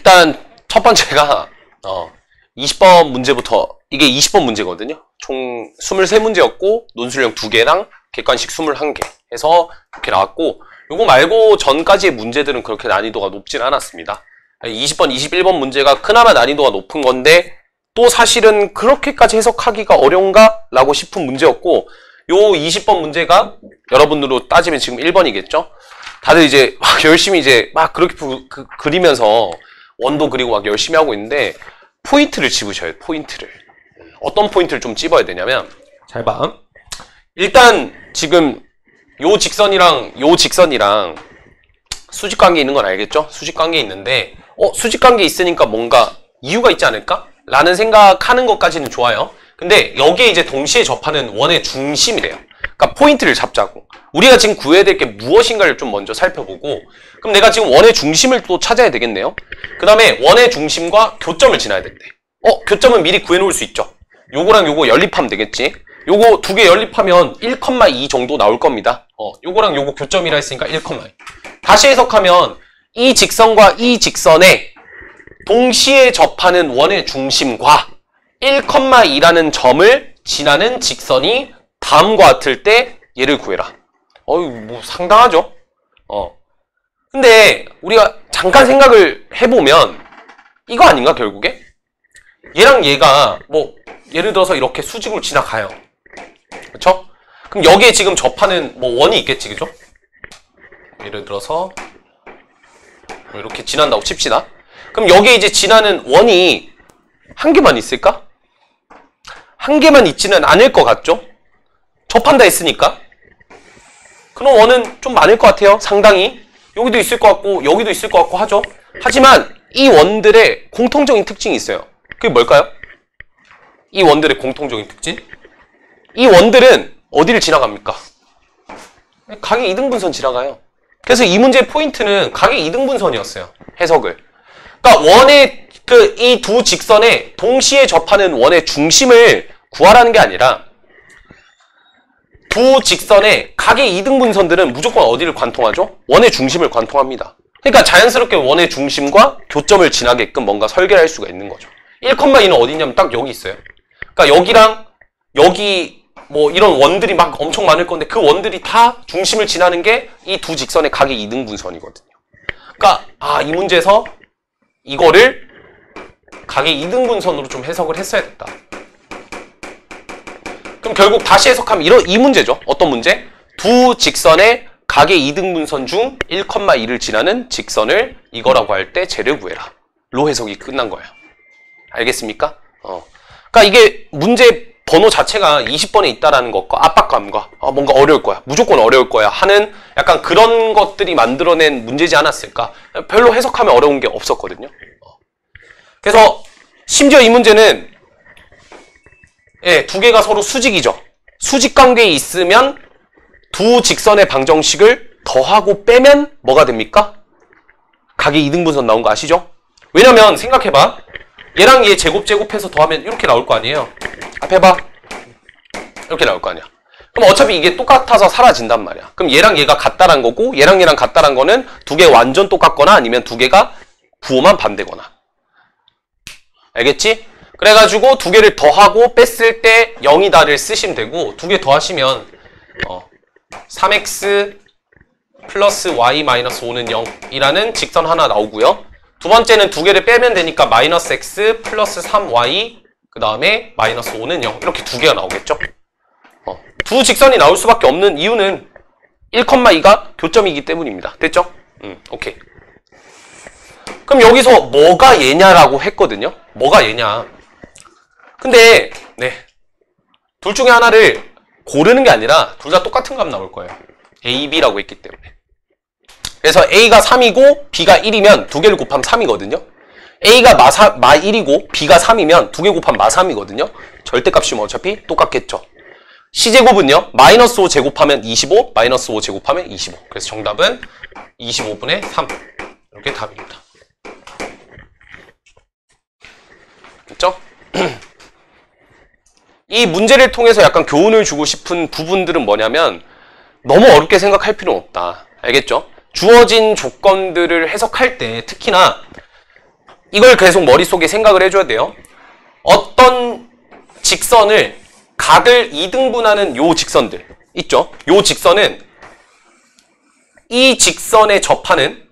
일단 첫 번째가 20번 문제부터 이게 20번 문제거든요. 총 23문제였고 논술형 2개랑 객관식 21개 해서 이렇게 나왔고 요거 말고 전까지의 문제들은 그렇게 난이도가 높진 않았습니다. 20번, 21번 문제가 그나마 난이도가 높은 건데 또 사실은 그렇게까지 해석하기가 어려운가? 라고 싶은 문제였고 요 20번 문제가 여러분들로 따지면 지금 1번이겠죠? 다들 이제 막 열심히 이제 막 그렇게 그리면서 원도 그리고 막 열심히 하고 있는데 포인트를 집으셔야 돼요. 포인트를. 어떤 포인트를 좀 찝어야 되냐면 잘 봐. 일단 지금 요 직선이랑 요 직선이랑 수직관계 있는 건 알겠죠? 수직관계 있는데 수직관계 있으니까 뭔가 이유가 있지 않을까? 라는 생각하는 것까지는 좋아요. 근데 여기에 이제 동시에 접하는 원의 중심이래요. 그러니까 포인트를 잡자고. 우리가 지금 구해야 될 게 무엇인가를 좀 먼저 살펴보고 그럼 내가 지금 원의 중심을 또 찾아야 되겠네요. 그 다음에 원의 중심과 교점을 지나야 된대. 교점은 미리 구해놓을 수 있죠. 요거랑 요거 연립하면 되겠지. 요거 두 개 연립하면 1,2 정도 나올 겁니다. 요거랑 요거 교점이라 했으니까 1,2. 다시 해석하면 이 직선과 이 직선에 동시에 접하는 원의 중심과 1,2라는 점을 지나는 직선이 다음과 같을 때 얘를 구해라. 뭐 상당하죠? 근데 우리가 잠깐 생각을 해보면 이거 아닌가 결국에? 얘랑 얘가 뭐 예를 들어서 이렇게 수직으로 지나가요. 그쵸? 그럼 여기에 지금 접하는 뭐 원이 있겠지, 그죠? 예를 들어서 뭐 이렇게 지난다고 칩시다. 그럼 여기에 이제 지나는 원이 한 개만 있을까? 한 개만 있지는 않을 것 같죠? 접한다 했으니까. 그럼 원은 좀 많을 것 같아요. 상당히. 여기도 있을 것 같고 여기도 있을 것 같고 하죠. 하지만 이 원들의 공통적인 특징이 있어요. 그게 뭘까요? 이 원들의 공통적인 특징? 이 원들은 어디를 지나갑니까? 각의 이등분선 지나가요. 그래서 이 문제의 포인트는 각의 이등분선이었어요. 해석을. 그러니까 원의 이 두 직선에 동시에 접하는 원의 중심을 구하라는 게 아니라 두 직선의 각의 이등분선들은 무조건 어디를 관통하죠? 원의 중심을 관통합니다. 그러니까 자연스럽게 원의 중심과 교점을 지나게끔 뭔가 설계를 할 수가 있는 거죠. 1,2는 어디 있냐면 딱 여기 있어요. 그러니까 여기랑 여기 뭐 이런 원들이 막 엄청 많을 건데 그 원들이 다 중심을 지나는 게 이 두 직선의 각의 이등분선이거든요. 그러니까 이 문제에서 이거를 각의 이등분선으로 좀 해석을 했어야 됐다. 그럼 결국 다시 해석하면 이 문제죠. 어떤 문제? 두 직선의 각의 이등분선 중 1,2를 지나는 직선을 이거라고 할 때 쟤를 구해라. 로 해석이 끝난 거예요. 알겠습니까? 그러니까 이게 문제 번호 자체가 20번에 있다라는 것과 압박감과 뭔가 어려울 거야. 무조건 어려울 거야 하는 약간 그런 것들이 만들어낸 문제지 않았을까? 별로 해석하면 어려운 게 없었거든요. 그래서 심지어 이 문제는 두 개가 서로 수직이죠. 수직 관계에 있으면 두 직선의 방정식을 더하고 빼면 뭐가 됩니까? 각의 이등분선 나온 거 아시죠? 왜냐면 생각해봐. 얘랑 얘 제곱해서 더하면 이렇게 나올 거 아니에요. 앞에 봐. 이렇게 나올 거 아니야. 그럼 어차피 이게 똑같아서 사라진단 말이야. 그럼 얘랑 얘가 같다란 거고 얘랑 얘랑 같다란 거는 두 개 완전 똑같거나 아니면 두 개가 부호만 반대거나. 알겠지? 그래가지고 두 개를 더하고 뺐을 때 0이다를 쓰시면 되고 두 개 더하시면 3x 플러스 y 마이너스 5는 0이라는 직선 하나 나오고요. 두 번째는 두 개를 빼면 되니까 마이너스 x 플러스 3y 그 다음에 마이너스 5는 0 이렇게 두 개가 나오겠죠? 두 직선이 나올 수밖에 없는 이유는 1,2가 교점이기 때문입니다. 됐죠? 오케이. 그럼 여기서 뭐가 얘냐라고 했거든요. 뭐가 얘냐. 근데 둘 중에 하나를 고르는 게 아니라 둘 다 똑같은 값 나올 거예요. A, B라고 했기 때문에. 그래서 A가 3이고 B가 1이면 두 개를 곱하면 3이거든요. A가 마 1이고 B가 3이면 두 개 곱하면 마 3이거든요. 절대값이 어차피 똑같겠죠. C제곱은요. 마이너스 5 제곱하면 25, 마이너스 5 제곱하면 25. 그래서 정답은 25분의 3. 이렇게 답입니다. 됐죠? 이 문제를 통해서 약간 교훈을 주고 싶은 부분들은 뭐냐면 너무 어렵게 생각할 필요는 없다. 알겠죠? 주어진 조건들을 해석할 때 특히나 이걸 계속 머릿속에 생각을 해줘야 돼요. 어떤 직선을 각을 2등분하는 요 직선들 있죠? 요 직선은 이 직선에 접하는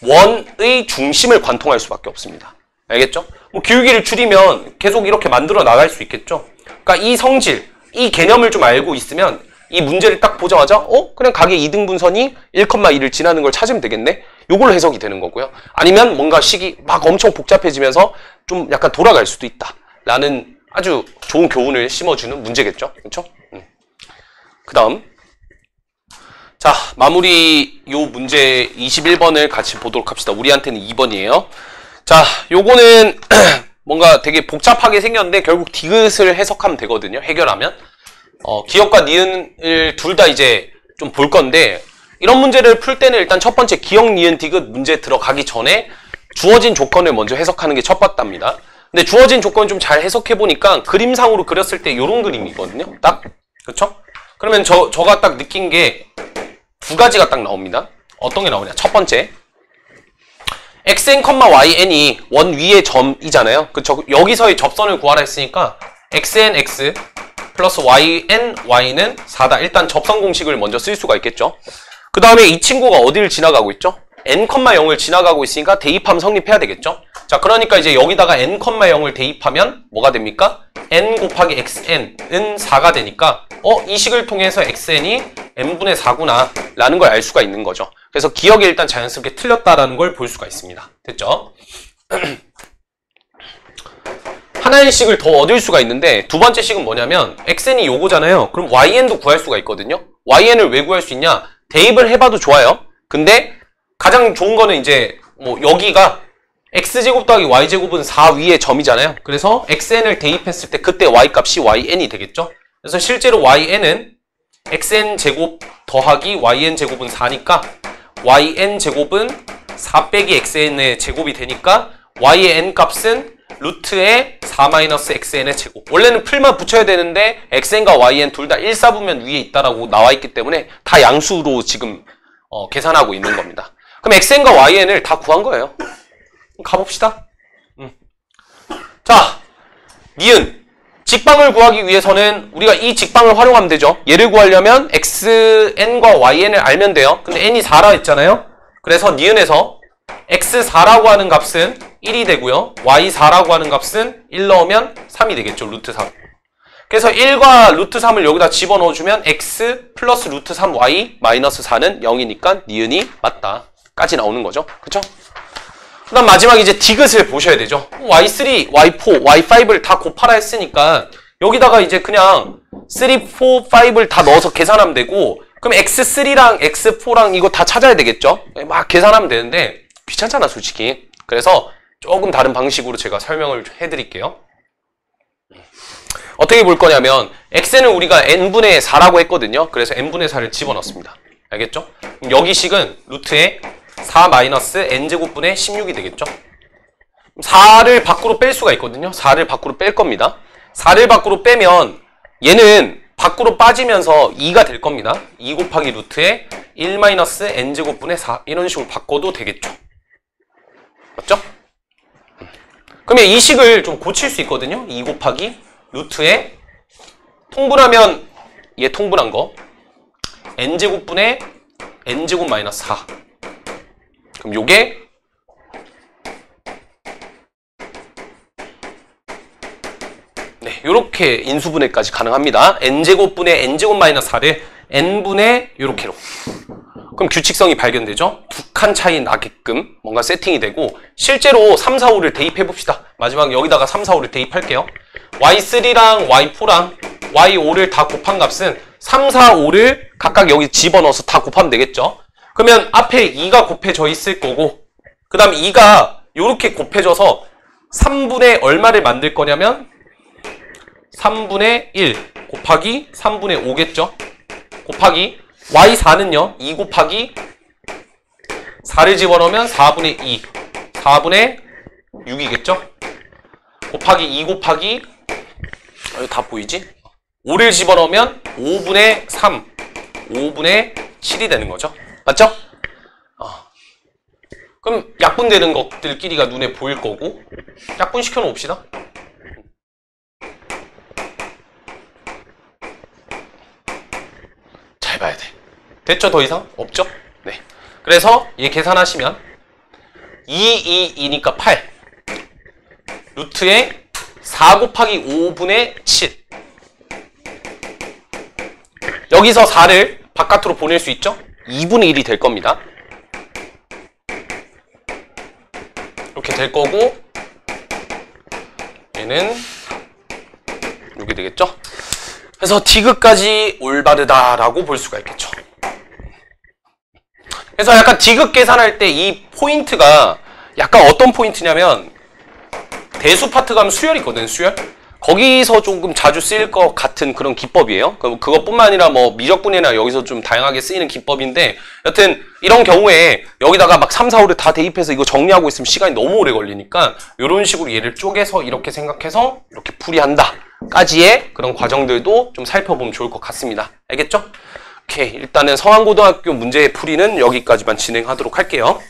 원의 중심을 관통할 수밖에 없습니다. 알겠죠? 뭐 기울기를 줄이면 계속 이렇게 만들어 나갈 수 있겠죠? 그러니까 이 성질, 이 개념을 좀 알고 있으면 이 문제를 딱 보자마자 그냥 각의 2등분선이 1,2를 지나는 걸 찾으면 되겠네? 요걸로 해석이 되는 거고요. 아니면 뭔가 식이 막 엄청 복잡해지면서 좀 약간 돌아갈 수도 있다 라는 아주 좋은 교훈을 심어주는 문제겠죠? 그렇죠? 그 다음 자, 마무리 요 문제 21번을 같이 보도록 합시다. 우리한테는 2번이에요. 자, 요거는 뭔가 되게 복잡하게 생겼는데 결국 디귿을 해석하면 되거든요. 해결하면. 기역과 니은을 둘 다 이제 좀 볼 건데 이런 문제를 풀 때는 일단 첫 번째 기역, 니은, 디귿 문제 들어가기 전에 주어진 조건을 먼저 해석하는 게 첫 번째입니다. 근데 주어진 조건 좀 잘 해석해 보니까 그림상으로 그렸을 때 요런 그림이거든요. 딱. 그쵸? 그러면 저가 딱 느낀 게 두 가지가 딱 나옵니다. 어떤 게 나오냐? 첫 번째. xn, yn이 원 위의 점이잖아요. 그쵸? 여기서의 접선을 구하라 했으니까 xn, x 플러스 yn, y는 4다. 일단 접선 공식을 먼저 쓸 수가 있겠죠. 그 다음에 이 친구가 어디를 지나가고 있죠? n, 0을 지나가고 있으니까 대입하면 성립해야 되겠죠. 자, 그러니까 이제 여기다가 n, 0을 대입하면 뭐가 됩니까? n 곱하기 xn은 4가 되니까 이 식을 통해서 xn이 n분의 4구나 라는 걸 알 수가 있는 거죠. 그래서 기억이 일단 자연스럽게 틀렸다라는 걸 볼 수가 있습니다. 됐죠? 하나의 식을 더 얻을 수가 있는데 두 번째 식은 뭐냐면 xn이 요거잖아요. 그럼 yn도 구할 수가 있거든요. yn을 왜 구할 수 있냐? 대입을 해봐도 좋아요. 근데 가장 좋은 거는 이제 뭐 여기가 x제곱 더하기 y제곱은 4 위의 점이잖아요. 그래서 xn을 대입했을 때 그때 y값이 yn이 되겠죠. 그래서 실제로 yn은 xn제곱 더하기 yn제곱은 4니까 yn제곱은 4 빼기 xn의 제곱이 되니까 y의 n값은 루트의 4-xn의 제곱. 원래는 풀만 붙여야 되는데 xn과 yn 둘 다 1사분면 위에 있다라고 나와있기 때문에 다 양수로 지금 계산하고 있는 겁니다. 그럼 xn과 yn을 다 구한 거예요. 가봅시다. 자, 니은. 직방을 구하기 위해서는 우리가 이 직방을 활용하면 되죠. 얘를 구하려면 xn과 yn을 알면 돼요. 근데 n이 4라 했잖아요. 그래서 니은에서 x4라고 하는 값은 1이 되고요. y4라고 하는 값은 1 넣으면 3이 되겠죠. 루트 3. 그래서 1과 루트 3을 여기다 집어넣어주면 x 플러스 루트 3y 마이너스 4는 0이니까 니은이 맞다. 까지 나오는 거죠. 그쵸? 그 다음 마지막 이제 디귿을 보셔야 되죠. y3, y4, y5를 다 곱하라 했으니까 여기다가 이제 그냥 3, 4, 5를 다 넣어서 계산하면 되고 그럼 x3랑 x4랑 이거 다 찾아야 되겠죠. 막 계산하면 되는데 귀찮잖아 솔직히. 그래서 조금 다른 방식으로 제가 설명을 해드릴게요. 어떻게 볼 거냐면 x는 우리가 n분의 4라고 했거든요. 그래서 n분의 4를 집어넣습니다. 알겠죠? 그럼 여기 식은 루트에 4 마이너스 n제곱분의 16이 되겠죠? 4를 밖으로 뺄 수가 있거든요. 4를 밖으로 뺄 겁니다. 4를 밖으로 빼면 얘는 밖으로 빠지면서 2가 될 겁니다. 2 곱하기 루트에 1 마이너스 n제곱분의 4 이런 식으로 바꿔도 되겠죠? 맞죠? 그러면 이 식을 좀 고칠 수 있거든요. 2 곱하기 루트에 통분하면 얘 통분한 거 n제곱분의 n제곱 마이너스 4 그럼 요게 네, 요렇게 인수분해까지 가능합니다. n제곱분의 n제곱 마이너스 4를 n분의 요렇게로. 그럼 규칙성이 발견되죠? 두 칸 차이 나게끔 뭔가 세팅이 되고 실제로 3, 4, 5를 대입해봅시다. 마지막 여기다가 3, 4, 5를 대입할게요. y3랑 y4랑 y5를 다 곱한 값은 3, 4, 5를 각각 여기 집어넣어서 다 곱하면 되겠죠? 그러면 앞에 2가 곱해져 있을 거고 그 다음 2가 요렇게 곱해져서 3분의 얼마를 만들 거냐면 3분의 1 곱하기 3분의 5겠죠? 곱하기 y4는요 2 곱하기 4를 집어넣으면 4분의 2 4분의 6이겠죠? 곱하기 2 곱하기 여기 다 보이지? 5를 집어넣으면 5분의 3 5분의 7이 되는 거죠. 맞죠? 그럼 약분되는 것들끼리가 눈에 보일 거고 약분 시켜놓읍시다. 잘 봐야 돼. 됐죠? 더 이상? 없죠? 네. 그래서 얘 계산하시면 2니까 8 루트에 4 곱하기 5분의 7 여기서 4를 바깥으로 보낼 수 있죠? 2분의 1이 될 겁니다. 이렇게 될 거고 얘는 이렇게 되겠죠? 그래서 디귿까지 올바르다라고 볼 수가 있겠죠. 그래서 약간 디귿 계산할 때 이 포인트가 약간 어떤 포인트냐면 대수 파트 가면 수열이 있거든, 수열. 거기서 조금 자주 쓰일 것 같은 그런 기법이에요. 그것뿐만 아니라 뭐 미적분이나 여기서 좀 다양하게 쓰이는 기법인데 여튼 이런 경우에 여기다가 막 3, 4, 5를 다 대입해서 이거 정리하고 있으면 시간이 너무 오래 걸리니까 이런 식으로 얘를 쪼개서 이렇게 생각해서 이렇게 풀이한다 까지의 그런 과정들도 좀 살펴보면 좋을 것 같습니다. 알겠죠? 오케이, 일단은 성안고등학교 문제 풀이는 여기까지만 진행하도록 할게요.